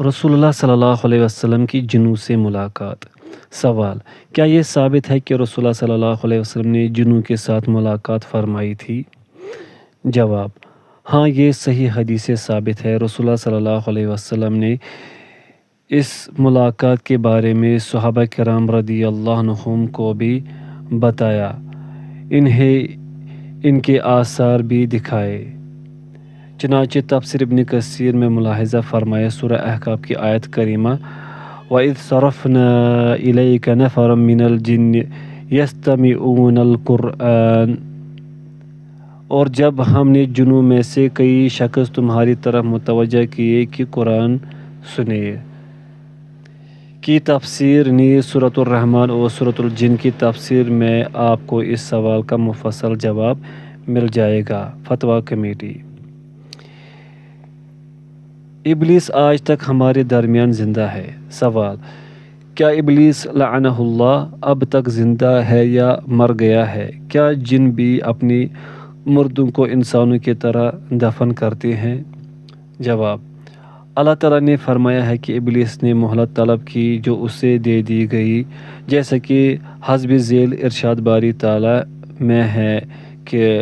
رسول اللہ صلی اللہ علیہ وسلم کی جنوں سے ملاقات۔ سوال: کیا یہ ثابت ہے کہ رسول اللہ صلی اللہ علیہ وسلم نے جنوں کے ساتھ ملاقات فرمائی تھی؟ جواب: ہاں، یہ صحیح حدیث سے ثابت ہے۔ رسول اللہ صلی اللہ علیہ وسلم نے اس ملاقات کے بارے میں صحابہ کرام رضی اللہ عنہم کو بھی بتایا، انہیں ان کے آثار بھی دکھائے۔ چنانچہ تفسیر ابن کثیر میں ملاحظہ فرمائے سورہ احقاف کی آیت کریمہ وَإِذْ صَرَفْنَا إِلَيْكَ نَفَرًا مِّنَ الْجِنِّ يَسْتَمِعُونَ الْقُرْآنَ، اور جب ہم نے جنوں میں سے کئی شخص تمہاری طرف متوجہ کیے کہ قرآن سنے۔ کی تفسیر نیز سورۃ الرحمن اور سورۃ الجن کی تفسیر میں آپ کو اس سوال کا مفصل جواب مل جائے گا۔ فتویٰ کمیٹی۔ ابلیس آج تک ہمارے درمیان زندہ ہے۔ سوال: کیا ابلیس لعنہ اللہ اب تک زندہ ہے یا مر گیا ہے؟ کیا جن بھی اپنی مردوں کو انسانوں کی طرح دفن کرتے ہیں؟ جواب: اللہ تعالیٰ نے فرمایا ہے کہ ابلیس نے مہلت طلب کی جو اسے دے دی گئی، جیسا کہ حسب ذیل ارشاد باری تعالیٰ میں ہے کہ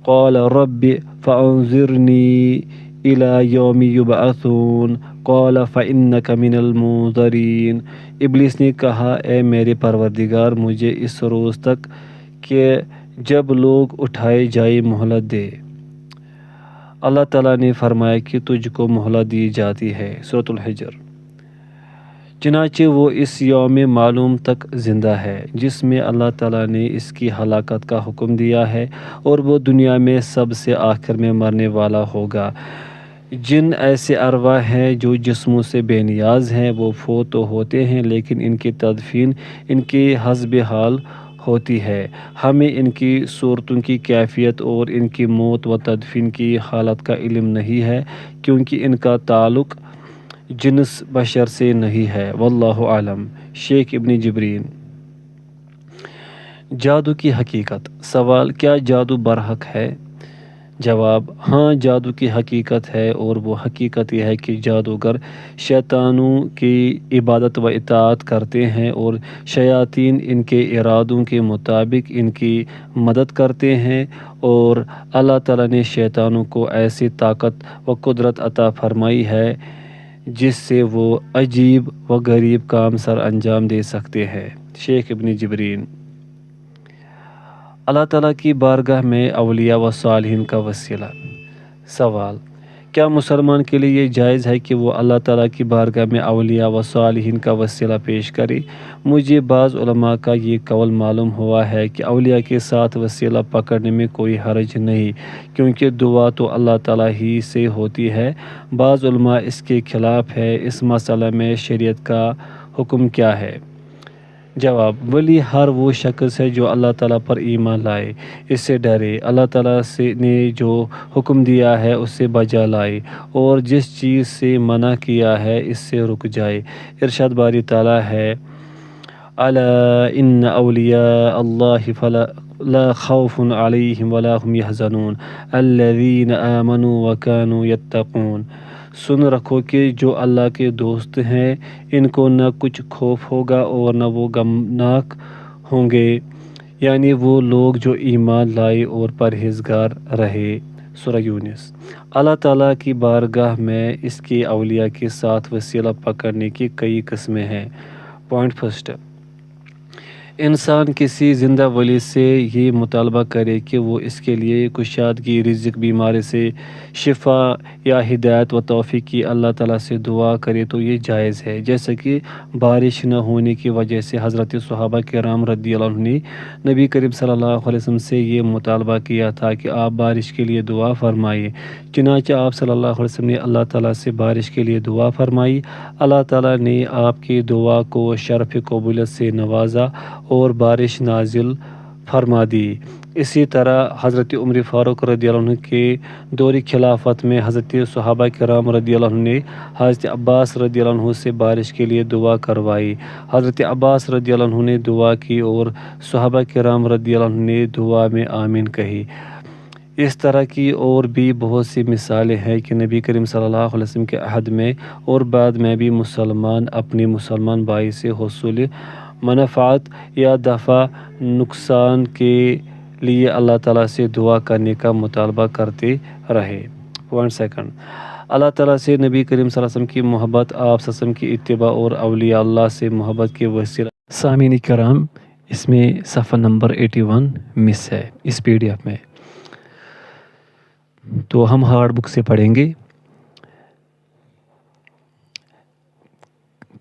قال رب فانظرنی الی یوم یبعثون قال فانک من المنظرین۔ ابلیس نے کہا، اے میرے پروردگار، مجھے اس روز تک کہ جب لوگ اٹھائے جائے مہلت دے۔ اللہ تعالیٰ نے فرمایا کہ تجھ کو مہلت دی جاتی ہے۔ سورۃ الحجر۔ چنانچہ وہ اس یوم معلوم تک زندہ ہے جس میں اللہ تعالیٰ نے اس کی ہلاکت کا حکم دیا ہے، اور وہ دنیا میں سب سے آخر میں مرنے والا ہوگا۔ جن ایسے ارواح ہیں جو جسموں سے بے نیاز ہیں، وہ فوت تو ہوتے ہیں لیکن ان کی تدفین ان کے حسب حال ہوتی ہے۔ ہمیں ان کی صورتوں کی کیفیت اور ان کی موت و تدفین کی حالت کا علم نہیں ہے، کیونکہ ان کا تعلق جنس بشر سے نہیں ہے۔ واللہ اعلم۔ شیخ ابن جبرین۔ جادو کی حقیقت۔ سوال: کیا جادو برحق ہے؟ جواب: ہاں، جادو کی حقیقت ہے، اور وہ حقیقت یہ ہے کہ جادوگر شیطانوں کی عبادت و اطاعت کرتے ہیں اور شیاطین ان کے ارادوں کے مطابق ان کی مدد کرتے ہیں، اور اللہ تعالیٰ نے شیطانوں کو ایسی طاقت و قدرت عطا فرمائی ہے جس سے وہ عجیب و غریب کام سر انجام دے سکتے ہیں۔ شیخ ابن جبرین۔ اللہ تعالیٰ کی بارگاہ میں اولیاء و صالحین کا وسیلہ۔ سوال: کیا مسلمان کے لیے یہ جائز ہے کہ وہ اللہ تعالیٰ کی بارگاہ میں اولیاء و صالحین کا وسیلہ پیش کرے؟ مجھے بعض علماء کا یہ قول معلوم ہوا ہے کہ اولیاء کے ساتھ وسیلہ پکڑنے میں کوئی حرج نہیں، کیونکہ دعا تو اللہ تعالیٰ ہی سے ہوتی ہے۔ بعض علماء اس کے خلاف ہے۔ اس مسئلہ میں شریعت کا حکم کیا ہے؟ جواب: ولی ہر وہ شخص ہے جو اللہ تعالیٰ پر ایمان لائے، اس سے ڈرے، اللہ تعالیٰ نے جو حکم دیا ہے اس سے بجا لائے، اور جس چیز سے منع کیا ہے اس سے رک جائے۔ ارشاد باری تعالیٰ ہے الا ان اولیاء اللہ لا خوف علیہم ولا هم يحزنون الذین آمنوا وكانوا يتقون۔ سن رکھو کہ جو اللہ کے دوست ہیں ان کو نہ کچھ خوف ہوگا اور نہ وہ غمناک ہوں گے، یعنی وہ لوگ جو ایمان لائے اور پرہیزگار رہے۔ سورہ یونس۔ اللہ تعالیٰ کی بارگاہ میں اس کے اولیاء کے ساتھ وسیلہ پکڑنے کی کئی قسمیں ہیں۔ پوائنٹ فرسٹ: انسان کسی زندہ ولی سے یہ مطالبہ کرے کہ وہ اس کے لیے کشادگی، رزق، بیماری سے شفا یا ہدایت و توفیق کی اللہ تعالیٰ سے دعا کرے تو یہ جائز ہے، جیسا کہ بارش نہ ہونے کی وجہ سے حضرت صحابہ کرام رضی اللہ عنہم نے نبی کریم صلی اللہ علیہ وسلم سے یہ مطالبہ کیا تھا کہ آپ بارش کے لیے دعا فرمائیے۔ چنانچہ آپ صلی اللہ علیہ وسلم نے اللہ تعالیٰ سے بارش کے لیے دعا فرمائی، اللہ تعالیٰ نے آپ کی دعا کو شرف قبولیت سے نوازا اور بارش نازل فرما دی۔ اسی طرح حضرت عمر فاروق رضی اللہ عنہ کے دور خلافت میں حضرت صحابہ کرام رضی اللہ عنہ نے حضرت عباس رضی اللہ عنہ سے بارش کے لیے دعا کروائی۔ حضرت عباس رضی اللہ عنہ نے دعا کی اور صحابہ کرام رضی اللہ عنہ نے دعا میں آمین کہی۔ اس طرح کی اور بھی بہت سی مثالیں ہیں کہ نبی کریم صلی اللہ علیہ وسلم کے عہد میں اور بعد میں بھی مسلمان اپنے مسلمان بھائی سے حصول منافعات یا دفع نقصان کے لیے اللہ تعالیٰ سے دعا کرنے کا مطالبہ کرتے رہے۔ پوائنٹ سیکنڈ، اللہ تعالیٰ سے نبی کریم صلی اللہ علیہ وسلم کی محبت، آپ صلی اللہ علیہ وسلم کی اتباع اور اولیاء اللہ سے محبت کے وسیلہ۔ سامعین کرام، اس میں صفحہ نمبر 81 مس ہے اس PDF میں، تو ہم ہارڈ بک سے پڑھیں گے۔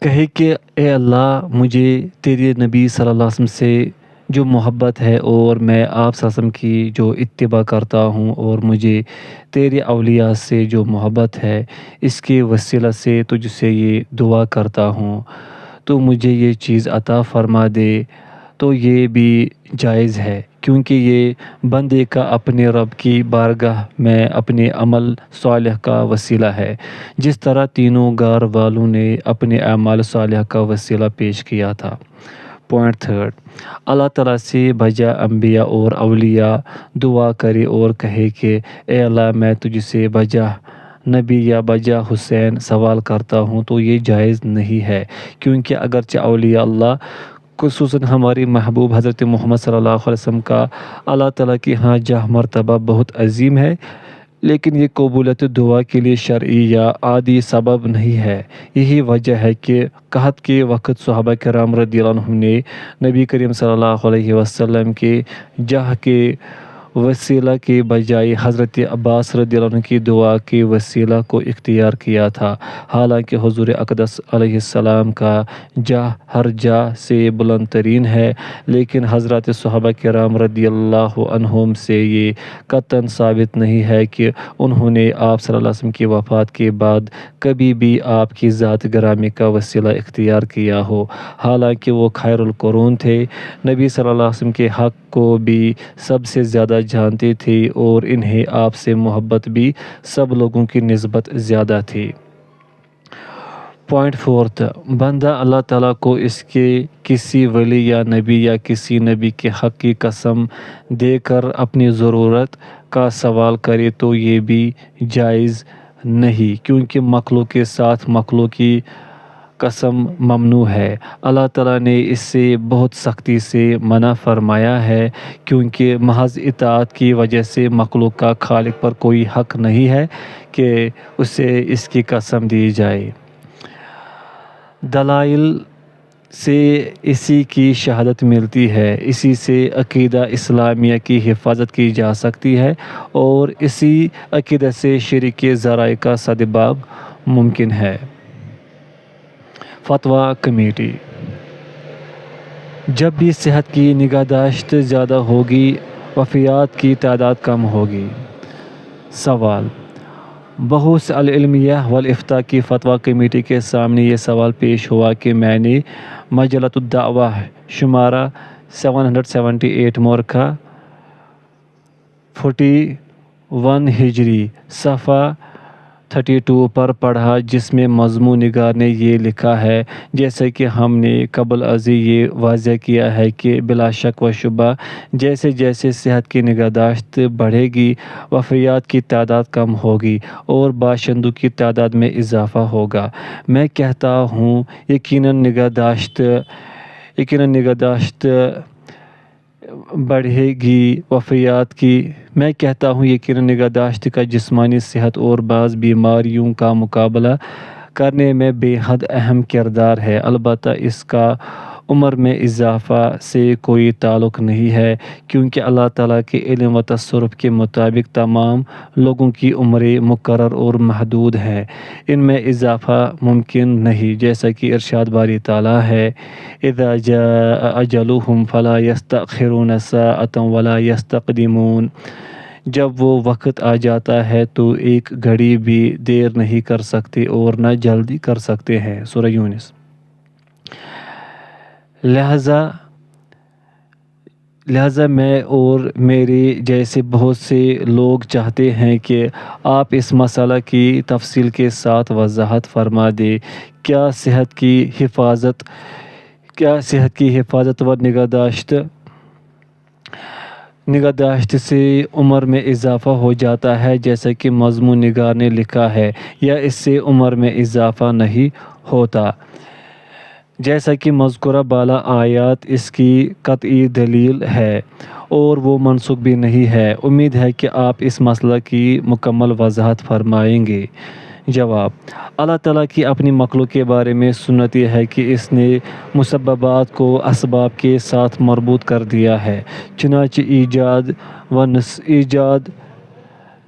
کہے کہ اے اللہ، مجھے تیرے نبی صلی اللہ علیہ وسلم سے جو محبت ہے اور میں آپ صلی اللہ علیہ وسلم کی جو اتباع کرتا ہوں، اور مجھے تیرے اولیاء سے جو محبت ہے، اس کے وسیلہ سے تجھ سے یہ دعا کرتا ہوں تو مجھے یہ چیز عطا فرما دے۔ تو یہ بھی جائز ہے، کیونکہ یہ بندے کا اپنے رب کی بارگاہ میں اپنے عمل صالح کا وسیلہ ہے، جس طرح تینوں غار والوں نے اپنے اعمال صالح کا وسیلہ پیش کیا تھا۔ پوائنٹ تھرڈ، اللہ تعالیٰ سے بجا انبیاء اور اولیاء دعا کرے اور کہے کہ اے اللہ، میں تجھ سے بجا نبی یا بجا حسین سوال کرتا ہوں، تو یہ جائز نہیں ہے، کیونکہ اگرچہ اولیاء اللہ خصوصاً ہمارے محبوب حضرت محمد صلی اللہ علیہ وسلم کا اللہ تعالیٰ کی ہاں جاہ مرتبہ بہت عظیم ہے، لیکن یہ قبولیت دعا کے لیے شرعی یا عادی سبب نہیں ہے۔ یہی وجہ ہے کہ قحط کے وقت صحابہ کرام رضی اللہ عنہم نے نبی کریم صلی اللہ علیہ وسلم کے جاہ کے وسیلہ کے بجائے حضرت عباس رضی اللہ عنہ کی دعا کے وسیلہ کو اختیار کیا تھا، حالانکہ حضور اقدس علیہ السلام کا جاہ ہر جاہ سے بلند ترین ہے، لیکن حضرات صحابہ کرام رضی اللہ عنہم سے یہ قطعاً ثابت نہیں ہے کہ انہوں نے آپ صلی اللہ علیہ وسلم کی وفات کے بعد کبھی بھی آپ کی ذات گرامی کا وسیلہ اختیار کیا ہو، حالانکہ وہ خیر القرون تھے، نبی صلی اللہ علیہ وسلم کے حق کو بھی سب سے زیادہ جانتے تھے، اور انہیں آپ سے محبت بھی سب لوگوں کی نسبت زیادہ تھی۔ پوائنٹ فورتھ، بندہ اللہ تعالیٰ کو اس کے کسی ولی یا نبی یا کسی نبی کے حق کی قسم دے کر اپنی ضرورت کا سوال کرے تو یہ بھی جائز نہیں، کیونکہ مخلوق کے ساتھ مخلوق کی قسم ممنوع ہے۔ اللہ تعالیٰ نے اس سے بہت سختی سے منع فرمایا ہے، کیونکہ محض اطاعت کی وجہ سے مخلوق کا خالق پر کوئی حق نہیں ہے کہ اسے اس کی قسم دی جائے۔ دلائل سے اسی کی شہادت ملتی ہے، اسی سے عقیدہ اسلامیہ کی حفاظت کی جا سکتی ہے، اور اسی عقیدہ سے شرک کے ذرائع کا سدباب ممکن ہے۔ فتویٰ کمیٹی، جب بھی صحت کی نگہداشت زیادہ ہوگی، وفیات کی تعداد کم ہوگی۔ سوال، بحوث العلمیہ والافتاء کی فتویٰ کمیٹی کے سامنے یہ سوال پیش ہوا کہ میں نے مجلۃ الدعوہ شمارہ 778 مورخہ 41 ہجری صفحہ 32 پر پڑھا، جس میں مضمون نگار نے یہ لکھا ہے، جیسے کہ ہم نے قبل ازیں یہ واضح کیا ہے کہ بلا شک و شبہ جیسے جیسے صحت کی نگہداشت بڑھے گی، وفیات کی تعداد کم ہوگی اور باشندوں کی تعداد میں اضافہ ہوگا۔ میں کہتا ہوں یقیناً نگہداشت بڑھے گی، وفیات کی میں کہتا ہوں یقیناً نگہداشت کا جسمانی صحت اور بعض بیماریوں کا مقابلہ کرنے میں بے حد اہم کردار ہے، البتہ اس کا عمر میں اضافہ سے کوئی تعلق نہیں ہے، کیونکہ اللہ تعالیٰ کے علم و تصرف کے مطابق تمام لوگوں کی عمریں مقرر اور محدود ہیں، ان میں اضافہ ممکن نہیں، جیسا کہ ارشاد باری تعالیٰ ہے، اذا جاء اجلهم فلا يستأخرون ساعة ولا يستقدمون، جب وہ وقت آ جاتا ہے تو ایک گھڑی بھی دیر نہیں کر سکتے اور نہ جلدی کر سکتے ہیں۔ سورہ یونس۔ لہٰذا میں اور میرے جیسے بہت سے لوگ چاہتے ہیں کہ آپ اس مسئلہ کی تفصیل کے ساتھ وضاحت فرما دیں۔ کیا صحت کی حفاظت و نگہداشت نگہداشت سے عمر میں اضافہ ہو جاتا ہے جیسا کہ مضمون نگار نے لکھا ہے، یا اس سے عمر میں اضافہ نہیں ہوتا، جیسا کہ مذکورہ بالا آیات اس کی قطعی دلیل ہے اور وہ منسوخ بھی نہیں ہے۔ امید ہے کہ آپ اس مسئلہ کی مکمل وضاحت فرمائیں گے۔ جواب: اللہ تعالیٰ کی اپنی مخلوق کے بارے میں سنت یہ ہے کہ اس نے مسببات کو اسباب کے ساتھ مربوط کر دیا ہے، چنانچہ ایجاد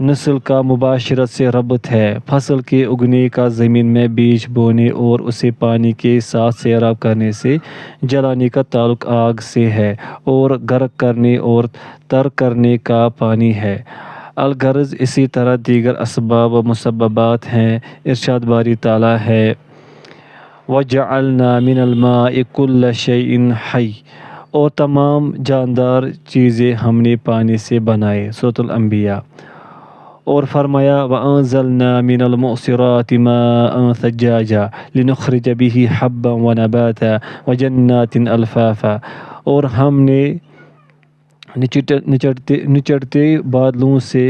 نسل کا مباشرت سے ربط ہے۔ فصل کے اگنے کا زمین میں بیج بونے اور اسے پانی کے ساتھ سیراب کرنے سے جلانے کا تعلق آگ سے ہے، اور غرق کرنے اور تر کرنے کا پانی ہے۔ الغرض اسی طرح دیگر اسباب و مسببات ہیں۔ ارشاد باری تعالیٰ ہے: وَجَعَلْنَا مِنَ الْمَاءِ كُلَّ شَيْءٍ حَيٍّ، اور تمام جاندار چیزیں ہم نے پانی سے بنائے۔ سورۃ الانبیاء۔ اور فرمایا: وَأَنزَلْنَا مِنَ الْمُعْصِرَاتِ مَاءً ثَجَّاجًا لِنُخْرِجَ بِهِ حَبًّا وَنَبَاتًا وَجَنَّاتٍ أَلْفَافًا، اور ہم نے نچڑتے بادلوں سے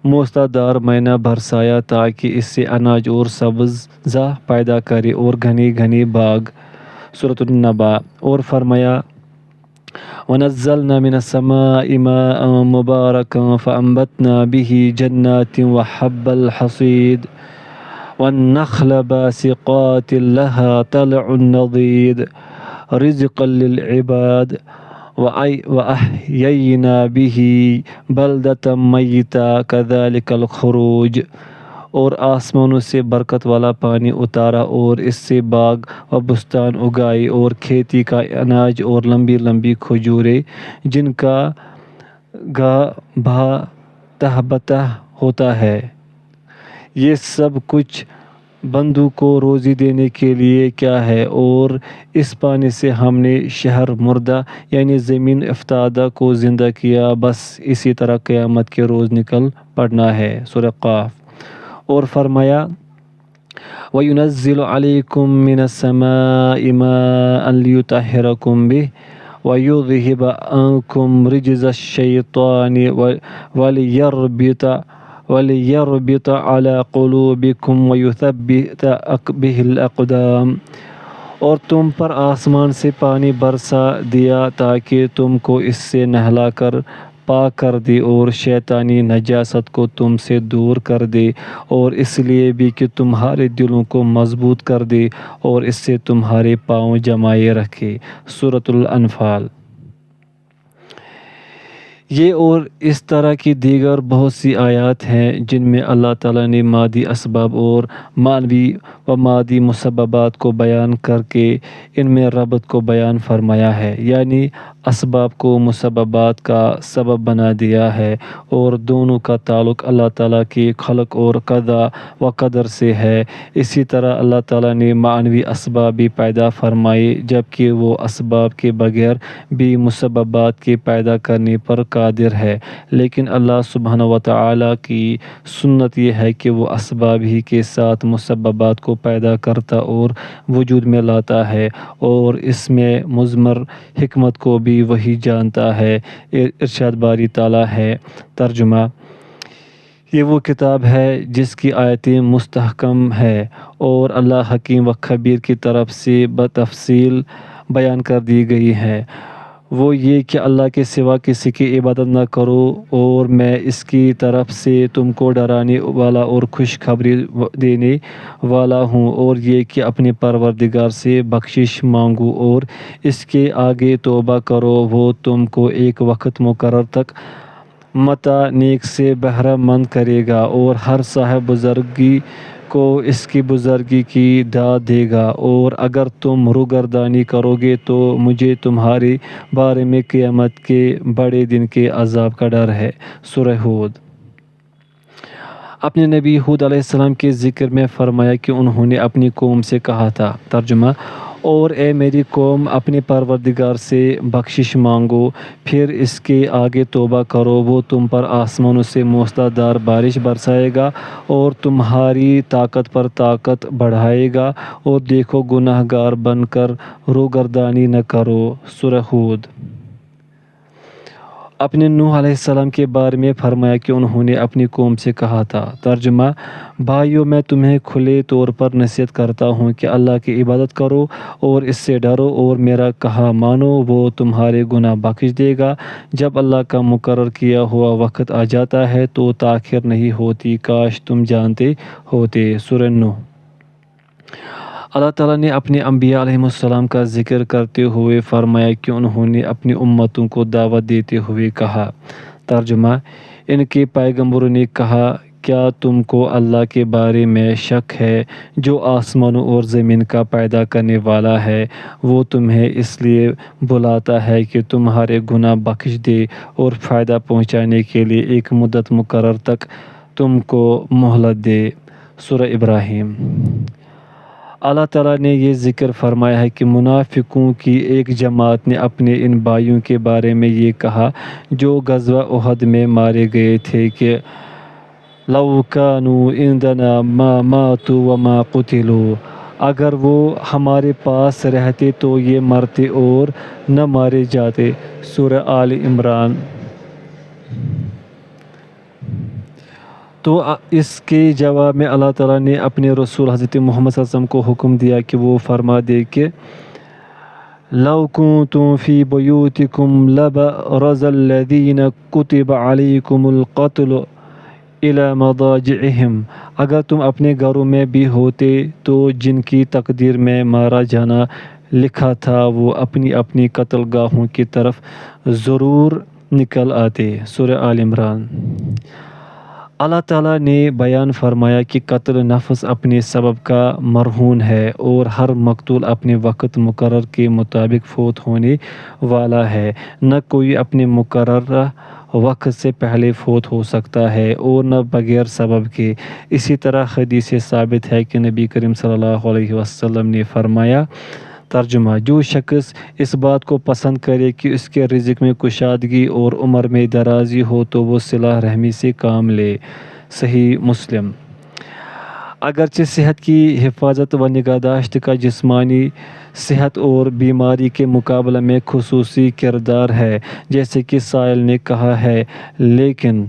موسلا دھار مینہ برسایا تاکہ اس سے اناج اور سبزہ پیدا کرے اور گھنے گھنے باغ۔ سورۃ النبأ۔ اور فرمایا: وَنَزَّلْنَا مِنَ السَّمَاءِ مَاءً مُبَارَكًا فَأَنبَتْنَا بِهِ جَنَّاتٍ وَحَبَّ الْحَصِيدِ وَالنَّخْلَ بَاسِقَاتٍ لَهَا طَلْعٌ نَضِيدٌ رِزْقًا لِلْعِبَادِ وَأَحْيَيْنَا بِهِ بَلْدَةً مَيْتًا كَذَلِكَ الْخُرُوجُ، اور آسمانوں سے برکت والا پانی اتارا اور اس سے باغ و بستان اگائے اور کھیتی کا اناج اور لمبی لمبی کھجوریں جن کا گاہ بہ تہبتہ ہوتا ہے۔ یہ سب کچھ بندوں کو روزی دینے کے لیے کیا ہے، اور اس پانی سے ہم نے شہر مردہ یعنی زمین افتادہ کو زندہ کیا، بس اسی طرح قیامت کے روز نکل پڑنا ہے۔ سورہ قاف۔ اور فرمایا: وَيُنَزِّلُ عَلَيْكُم مِّنَ السَّمَاءِ مَاءً لِيُطَهِّرَكُم بِهِ وَيُذْهِبَ عَنكُم رِجْزَ الشَّيْطَانِ وَلِيَرْبِطَ عَلَىٰ قُلُوبِكُمْ وَيُثَبِّتَ بِهِ الْأَقْدَامَ، اور تم پر آسمان سے پانی برسا دیا تاکہ تم کو اس سے نہلا کر پاک کر دے اور شیطانی نجاست کو تم سے دور کر دے، اور اس لیے بھی کہ تمہارے دلوں کو مضبوط کر دے اور اس سے تمہارے پاؤں جمائے رکھے۔ سورۃ الانفال۔ یہ اور اس طرح کی دیگر بہت سی آیات ہیں جن میں اللہ تعالیٰ نے مادی اسباب اور معنوی و مادی مسببات کو بیان کر کے ان میں ربط کو بیان فرمایا ہے، یعنی اسباب کو مسببات کا سبب بنا دیا ہے، اور دونوں کا تعلق اللہ تعالیٰ کی خلق اور قضا و قدر سے ہے۔ اسی طرح اللہ تعالیٰ نے معنوی اسباب بھی پیدا فرمائے جبکہ وہ اسباب کے بغیر بھی مسببات کے پیدا کرنے پر قادر ہے، لیکن اللہ سبحانہ و تعالیٰ کی سنت یہ ہے کہ وہ اسباب ہی کے ساتھ مسببات کو پیدا کرتا اور وجود میں لاتا ہے، اور اس میں مضمر حکمت کو بھی وہی جانتا ہے۔ ارشاد باری تعالیٰ ہے: ترجمہ: یہ وہ کتاب ہے جس کی آیتیں مستحکم ہے اور اللہ حکیم و خبیر کی طرف سے بتفصیل بیان کر دی گئی ہے۔ وہ یہ کہ اللہ کے سوا کسی کی عبادت نہ کرو، اور میں اس کی طرف سے تم کو ڈرانے والا اور خوشخبری دینے والا ہوں، اور یہ کہ اپنے پروردگار سے بخشش مانگو اور اس کے آگے توبہ کرو، وہ تم کو ایک وقت مقرر تک متاع نیک سے بہرہ مند کرے گا، اور ہر صاحب بزرگی کو اس کی بزرگی کی داد دے گا، اور اگر تم روگردانی کرو گے تو مجھے تمہارے بارے میں قیامت کے بڑے دن کے عذاب کا ڈر ہے۔ سورہ ہود۔ اپنے نبی ہود علیہ السلام کے ذکر میں فرمایا کہ انہوں نے اپنی قوم سے کہا تھا۔ ترجمہ: اور اے میری قوم، اپنے پروردگار سے بخشش مانگو، پھر اس کے آگے توبہ کرو، وہ تم پر آسمانوں سے موسلا دھار بارش برسائے گا اور تمہاری طاقت پر طاقت بڑھائے گا، اور دیکھو گناہ گار بن کر روگردانی نہ کرو۔ سورہ ہود۔ اپنے نوح علیہ السلام کے بارے میں فرمایا کہ انہوں نے اپنی قوم سے کہا تھا۔ ترجمہ: بھائیو، میں تمہیں کھلے طور پر نصیحت کرتا ہوں کہ اللہ کی عبادت کرو اور اس سے ڈرو اور میرا کہا مانو، وہ تمہارے گناہ بخش دے گا۔ جب اللہ کا مقرر کیا ہوا وقت آ جاتا ہے تو تاخیر نہیں ہوتی، کاش تم جانتے ہوتے۔ سورہ نوح۔ اللہ تعالیٰ نے اپنے انبیاء علیہم السلام کا ذکر کرتے ہوئے فرمایا کہ انہوں نے اپنی امتوں کو دعوت دیتے ہوئے کہا۔ ترجمہ: ان کے پیغمبروں نے کہا، کیا تم کو اللہ کے بارے میں شک ہے جو آسمانوں اور زمین کا پیدا کرنے والا ہے؟ وہ تمہیں اس لیے بلاتا ہے کہ تمہارے گناہ بخش دے اور فائدہ پہنچانے کے لیے ایک مدت مقرر تک تم کو مہلت دے۔ سورہ ابراہیم۔ اللہ تعالیٰ نے یہ ذکر فرمایا ہے کہ منافقوں کی ایک جماعت نے اپنے ان بھائیوں کے بارے میں یہ کہا جو غزوہ احد میں مارے گئے تھے کہ لَوْ كَانُوا عِنْدَنَا مَا مَاتُوا وَمَا قُتِلُوا، اگر وہ ہمارے پاس رہتے تو یہ مرتے اور نہ مارے جاتے۔ سورہ آل عمران۔ تو اس کے جواب میں اللہ تعالیٰ نے اپنے رسول حضرت محمد صلی اللہ علیہ وسلم کو حکم دیا کہ وہ فرما دے کہ لَوْ كُنْتُمْ فِي بُيُوتِكُمْ لَبَرَزَ الَّذِينَ كُتِبَ عَلَيْكُمُ الْقَتْلُ إِلَى مَضَاجِعِهِمْ، اگر تم اپنے گھروں میں بھی ہوتے تو جن کی تقدیر میں مارا جانا لکھا تھا وہ اپنی اپنی قتل گاہوں کی طرف ضرور نکل آتے۔ سورہ آل عمران۔ اللہ تعالیٰ نے بیان فرمایا کہ قتل نفس اپنے سبب کا مرہون ہے اور ہر مقتول اپنے وقت مقرر کے مطابق فوت ہونے والا ہے، نہ کوئی اپنے مقررہ وقت سے پہلے فوت ہو سکتا ہے اور نہ بغیر سبب کے۔ اسی طرح حدیث سے ثابت ہے کہ نبی کریم صلی اللہ علیہ وسلم نے فرمایا۔ ترجمہ: جو شخص اس بات کو پسند کرے کہ اس کے رزق میں کشادگی اور عمر میں درازی ہو تو وہ صلہ رحمی سے کام لے۔ صحیح مسلم۔ اگرچہ صحت کی حفاظت و نگہداشت کا جسمانی صحت اور بیماری کے مقابلے میں خصوصی کردار ہے، جیسے کہ سائل نے کہا ہے، لیکن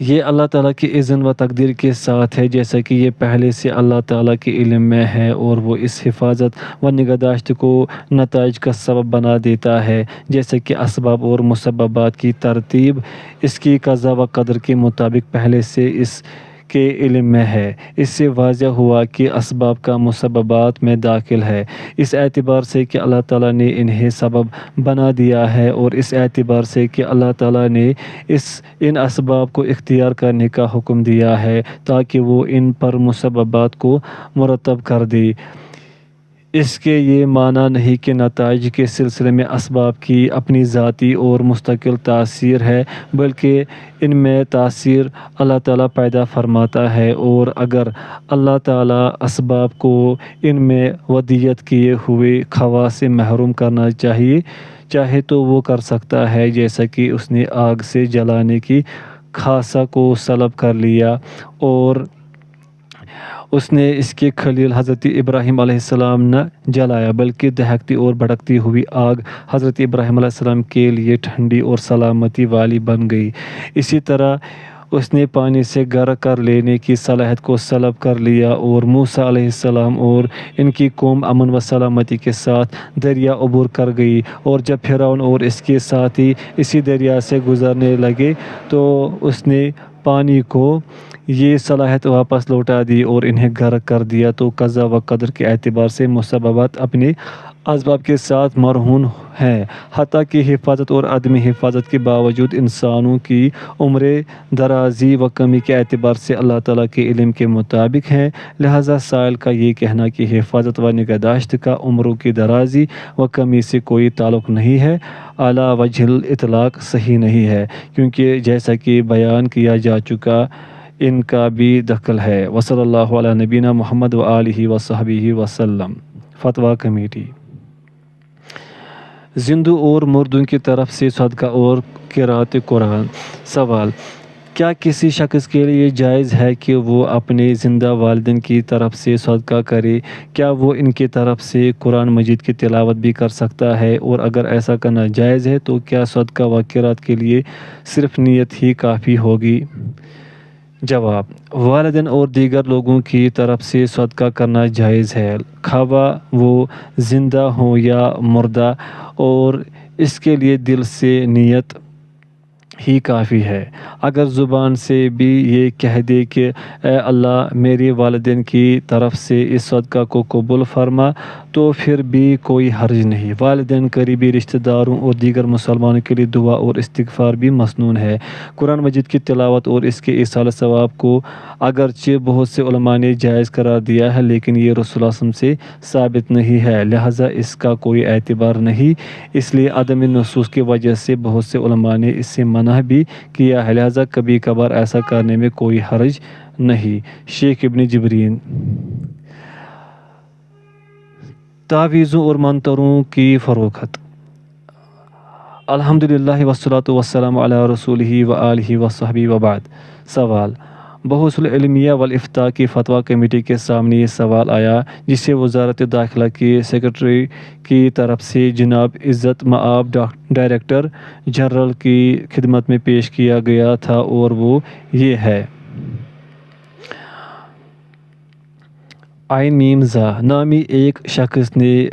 یہ اللہ تعالیٰ کی اذن و تقدیر کے ساتھ ہے، جیسا کہ یہ پہلے سے اللہ تعالیٰ کے علم میں ہے، اور وہ اس حفاظت و نگہداشت کو نتائج کا سبب بنا دیتا ہے، جیسا کہ اسباب اور مسببات کی ترتیب اس کی قضا و قدر کے مطابق پہلے سے اس کے علم میں ہے۔ اس سے واضح ہوا کہ اسباب کا مسببات میں داخل ہے، اس اعتبار سے کہ اللہ تعالیٰ نے انہیں سبب بنا دیا ہے، اور اس اعتبار سے کہ اللہ تعالیٰ نے ان اسباب کو اختیار کرنے کا حکم دیا ہے تاکہ وہ ان پر مسببات کو مرتب کر دے۔ اس کے یہ معنی نہیں کہ نتائج کے سلسلے میں اسباب کی اپنی ذاتی اور مستقل تاثیر ہے، بلکہ ان میں تاثیر اللہ تعالیٰ پیدا فرماتا ہے، اور اگر اللہ تعالیٰ اسباب کو ان میں ودیت کیے ہوئے خواص سے محروم کرنا چاہے تو وہ کر سکتا ہے، جیسا کہ اس نے آگ سے جلانے کی خاصہ کو سلب کر لیا، اور اس نے اس کے خلیل حضرت ابراہیم علیہ السلام نہ جلایا، بلکہ دہکتی اور بھڑکتی ہوئی آگ حضرت ابراہیم علیہ السلام کے لیے ٹھنڈی اور سلامتی والی بن گئی۔ اسی طرح اس نے پانی سے غرق کر لینے کی صلاحیت کو سلب کر لیا، اور موسیٰ علیہ السلام اور ان کی قوم امن و سلامتی کے ساتھ دریا عبور کر گئی، اور جب فرعون اور اس کے ساتھی اسی دریا سے گزرنے لگے تو اس نے پانی کو یہ صلاحیت واپس لوٹا دی اور انہیں غرق کر دیا۔ تو قضا و قدر کے اعتبار سے مسببات اپنے اسباب کے ساتھ مرہون ہیں، حتیٰ کہ حفاظت اور عدم حفاظت کے باوجود انسانوں کی عمر درازی و کمی کے اعتبار سے اللہ تعالیٰ کے علم کے مطابق ہیں۔ لہٰذا سائل کا یہ کہنا کہ حفاظت و نگہداشت کا عمروں کی درازی و کمی سے کوئی تعلق نہیں ہے، اعلیٰ وجہ الاطلاق صحیح نہیں ہے، کیونکہ جیسا کہ بیان کیا جا چکا ان کا بھی دخل ہے۔ وصلی اللہ علی نبینا محمد وآلہ وصحبہ وسلم۔ فتویٰ کمیٹی۔ زندوں اور مردوں کی طرف سے صدقہ اور قراءت قرآن۔ سوال: کیا کسی شخص کے لیے جائز ہے کہ وہ اپنے زندہ والدین کی طرف سے صدقہ کرے؟ کیا وہ ان کی طرف سے قرآن مجید کی تلاوت بھی کر سکتا ہے؟ اور اگر ایسا کرنا جائز ہے تو کیا صدقہ و خیرات کے لیے صرف نیت ہی کافی ہوگی؟ جواب: والدین اور دیگر لوگوں کی طرف سے صدقہ کرنا جائز ہے، خواہ وہ زندہ ہوں یا مردہ، اور اس کے لیے دل سے نیت ہی کافی ہے۔ اگر زبان سے بھی یہ کہہ دے کہ اے اللہ میرے والدین کی طرف سے اس صدقہ کو قبول فرما، تو پھر بھی کوئی حرج نہیں۔ والدین، قریبی رشتہ داروں اور دیگر مسلمانوں کے لیے دعا اور استغفار بھی مسنون ہے۔ قرآن مجید کی تلاوت اور اس کے ایصال ثواب کو اگرچہ بہت سے علماء نے جائز قرار دیا ہے، لیکن یہ رسول اللہ صلی اللہ علیہ وسلم سے ثابت نہیں ہے، لہٰذا اس کا کوئی اعتبار نہیں۔ اس لیے عدم نصوص کی وجہ سے بہت سے علماء نے اس سے منع بھی کیا ہے، لہٰذا کبھی کبھار ایسا کرنے میں کوئی حرج نہیں۔ شیخ ابن جبرین۔ تعویذوں اور منتروں کی فروخت۔ الحمدللہ والصلاۃ والسلام علی رسولہ وآلہ وصحبہ وبعد۔ سوال: بحوث العلمیہ والافتاء کی فتویٰ کمیٹی کے سامنے یہ سوال آیا، جسے وزارت داخلہ کے سیکریٹری کی طرف سے جناب عزت مآب ڈائریکٹر جنرل کی خدمت میں پیش کیا گیا تھا، اور وہ یہ ہے: عین نامی ایک شخص نے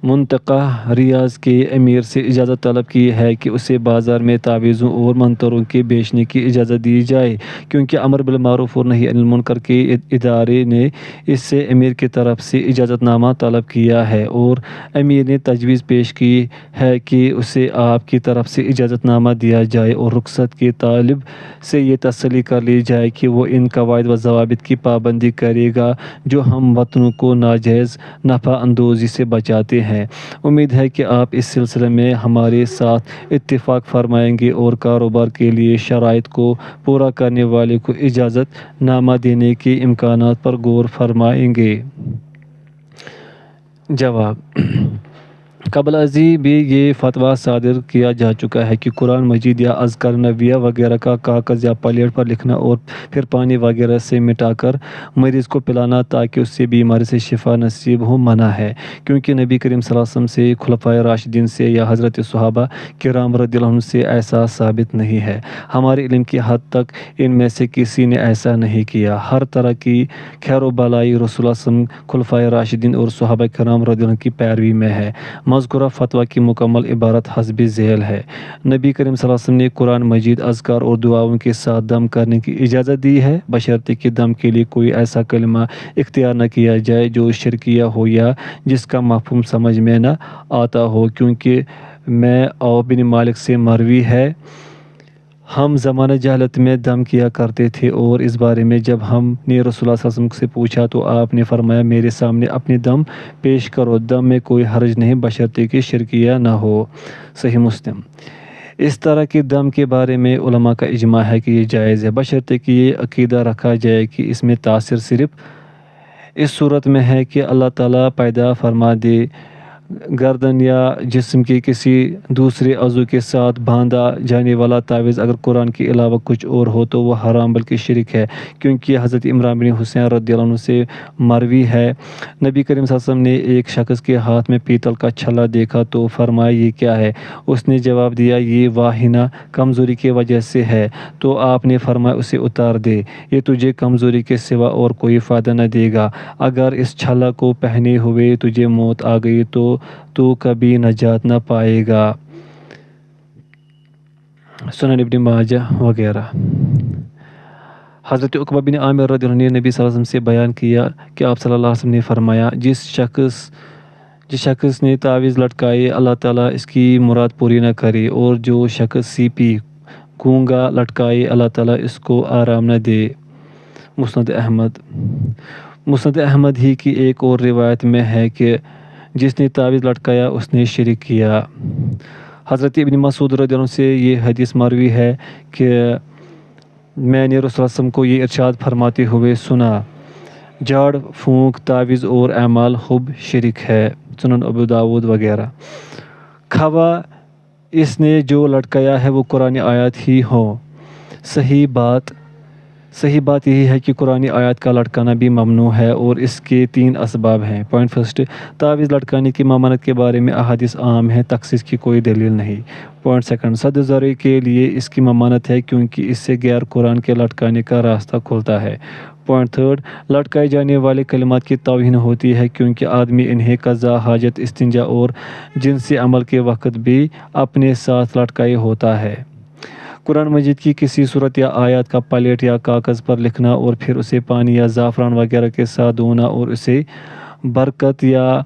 منطقہ ریاض کے امیر سے اجازت طلب کی ہے کہ اسے بازار میں تعویذوں اور منتروں کے بیچنے کی اجازت دی جائے، کیونکہ امر بالمعروف اور نہی عن المنکر کے ادارے نے اس سے امیر کی طرف سے اجازت نامہ طلب کیا ہے، اور امیر نے تجویز پیش کی ہے کہ اسے آپ کی طرف سے اجازت نامہ دیا جائے اور رخصت کے طالب سے یہ تسلی کر لی جائے کہ وہ ان قواعد و ضوابط کی پابندی کرے گا جو ہم وطنوں کو ناجائز نفع اندوزی سے بچاتے ہیں۔ امید ہے کہ آپ اس سلسلے میں ہمارے ساتھ اتفاق فرمائیں گے اور کاروبار کے لیے شرائط کو پورا کرنے والے کو اجازت نامہ دینے کے امکانات پر غور فرمائیں گے۔ جواب: قبل ازیں بھی یہ فتویٰ صادر کیا جا چکا ہے کہ قرآن مجید یا اذکار نبویہ وغیرہ کا کاغذ یا پلیٹ پر لکھنا اور پھر پانی وغیرہ سے مٹا کر مریض کو پلانا تاکہ اس سے بیماری سے شفا نصیب ہو منع ہے، کیونکہ نبی کریم صلی اللہ علیہ وسلم سے، خلفائے راشدین سے یا حضرت صحابہ کرام رضی اللہ عنہم سے ایسا ثابت نہیں ہے۔ ہمارے علم کی حد تک ان میں سے کسی نے ایسا نہیں کیا۔ ہر طرح کی خیر و بلائی رسول اللہ صلی اللہ علیہ وسلم، خلفائے راشدین اور صحابہ کرام رضی اللہ عنہم کی پیروی میں ہے۔ مذکورہ فتویٰ کی مکمل عبارت حسب ذیل ہے۔ نبی کریم صلی اللہ علیہ وسلم نے قرآن مجید، اذکار اور دعاؤں کے ساتھ دم کرنے کی اجازت دی ہے، بشرطیکہ کہ دم کے لیے کوئی ایسا کلمہ اختیار نہ کیا جائے جو شرکیہ ہو یا جس کا مفہوم سمجھ میں نہ آتا ہو، کیونکہ میں عوف بن مالک سے مروی ہے، ہم زمانہ جہالت میں دم کیا کرتے تھے، اور اس بارے میں جب ہم نے رسول اللہ صلی اللہ علیہ وسلم سے پوچھا تو آپ نے فرمایا میرے سامنے اپنی دم پیش کرو، دم میں کوئی حرج نہیں بشرطیکہ کہ شرکیہ نہ ہو۔ صحیح مسلم۔ اس طرح کے دم کے بارے میں علماء کا اجماع ہے کہ یہ جائز ہے، بشرطیکہ کہ یہ عقیدہ رکھا جائے کہ اس میں تاثیر صرف اس صورت میں ہے کہ اللہ تعالیٰ پیدا فرما دے۔ گردن یا جسم کے کسی دوسرے عضو کے ساتھ باندھا جانے والا تعویذ اگر قرآن کے علاوہ کچھ اور ہو تو وہ حرام بلکہ شرک ہے، کیونکہ حضرت عمران بن حسین رضی اللہ عنہ سے مروی ہے، نبی کریم صلی اللہ علیہ وسلم نے ایک شخص کے ہاتھ میں پیتل کا چھلا دیکھا تو فرمایا یہ کیا ہے؟ اس نے جواب دیا یہ واہنہ کمزوری کی وجہ سے ہے، تو آپ نے فرمایا اسے اتار دے، یہ تجھے کمزوری کے سوا اور کوئی فائدہ نہ دے گا، اگر اس چھلا کو پہنے ہوئے تجھے موت آ گئی تو کبھی نجات نہ پائے گا۔ سنن ابن ماجہ وغیرہ۔ حضرت عقبہ بن عامر رضی اللہ عنہ نے نبی صلی اللہ علیہ وسلم سے بیان کیا کہ آپ صلی اللہ علیہ وسلم نے فرمایا جس شخص نے تعویذ لٹکائے اللہ تعالیٰ اس کی مراد پوری نہ کرے، اور جو شخص سیپی گونگا لٹکائے اللہ تعالیٰ اس کو آرام نہ دے۔ مسند احمد ہی کی ایک اور روایت میں ہے کہ جس نے تعویذ لٹکایا اس نے شرک کیا۔ حضرت ابن مسعود رضی اللہ عنہ سے یہ حدیث مروی ہے کہ میں نے رسول اللہ صلی اللہ علیہ وسلم کو یہ ارشاد فرماتے ہوئے سنا، جھاڑ پھونک، تعویذ اور اعمال حب شرک ہے۔ سنن ابو داود وغیرہ۔ خواہ اس نے جو لٹکایا ہے وہ قرآن آیات ہی ہوں، صحیح بات یہی ہے کہ قرآنی آیات کا لٹکانا بھی ممنوع ہے اور اس کے 3 اسباب ہیں۔ پوائنٹ فرسٹ، تعویذ لٹکانے کی ممانعت کے بارے میں احادیث عام ہیں، تخصیص کی کوئی دلیل نہیں۔ پوائنٹ سیکنڈ، صد زرعی کے لیے اس کی ممانعت ہے کیونکہ اس سے غیر قرآن کے لٹکانے کا راستہ کھلتا ہے۔ پوائنٹ تھرڈ، لٹکائے جانے والے کلمات کی توہین ہوتی ہے کیونکہ آدمی انہیں قضاء حاجت، استنجا اور جنسی عمل کے وقت بھی اپنے ساتھ لٹکائے ہوتا ہے۔ قرآن مجید کی کسی صورت یا آیات کا پلیٹ یا کاغذ پر لکھنا اور پھر اسے پانی یا زعفران وغیرہ کے ساتھ دھونا اور اسے برکت یا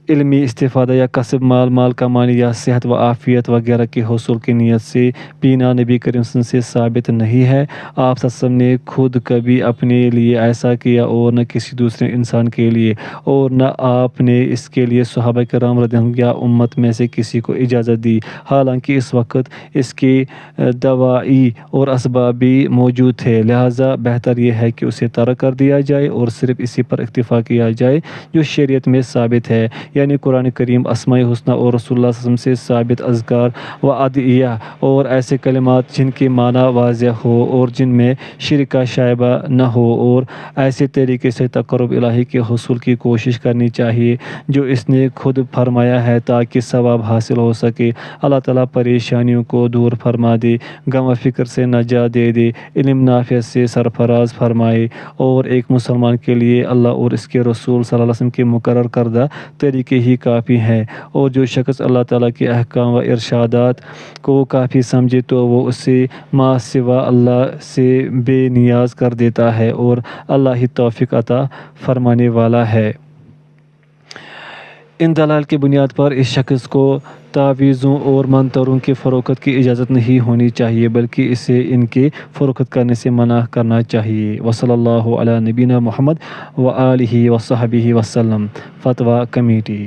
علمی استفادہ یا کسب مال کمانے یا صحت و عافیت وغیرہ کے حصول کی نیت سے پینا نبی کریم صلی اللہ علیہ وسلم سے ثابت نہیں ہے۔ آپ صلی اللہ علیہ وسلم نے خود کبھی اپنے لیے ایسا کیا اور نہ کسی دوسرے انسان کے لیے، اور نہ آپ نے اس کے لیے صحابہ کرام رضی اللہ عنہم یا امت میں سے کسی کو اجازت دی، حالانکہ اس وقت اس کے دواعی اور اسباب بھی موجود تھے، لہٰذا بہتر یہ ہے کہ اسے ترک کر دیا جائے اور صرف اسی پر اکتفا کیا جائے جو شریعت میں ثابت ہے، یعنی قرآن کریم، اسماء حسنی اور رسول اللہ صلی اللہ علیہ وسلم سے ثابت اذکار و ادعیہ اور ایسے کلمات جن کے معنی واضح ہو اور جن میں شرک کا شائبہ نہ ہو، اور ایسے طریقے سے تقرب الہی کے حصول کی کوشش کرنی چاہیے جو اس نے خود فرمایا ہے تاکہ ثواب حاصل ہو سکے۔ اللہ تعالیٰ پریشانیوں کو دور فرما دے، غم و فکر سے نجات دے دے، علم نافع سے سرفراز فرمائے، اور ایک مسلمان کے لیے اللہ اور اس کے رسول صلی اللہ علیہ وسلم کے مقرر کردہ طریقے ہی کافی ہیں، اور جو شخص اللہ تعالیٰ کے احکام و ارشادات کو کافی سمجھے تو وہ اسے ما سوا اللہ سے بے نیاز کر دیتا ہے، اور اللہ ہی توفیق عطا فرمانے والا ہے۔ ان دلائل کی بنیاد پر اس شخص کو تعویذوں اور منتروں کی فروخت کی اجازت نہیں ہونی چاہیے بلکہ اسے ان کے فروخت کرنے سے منع کرنا چاہیے۔ وصلی اللہ علی نبینا محمد وآلہ وصحبہ وسلم۔ فتویٰ کمیٹی۔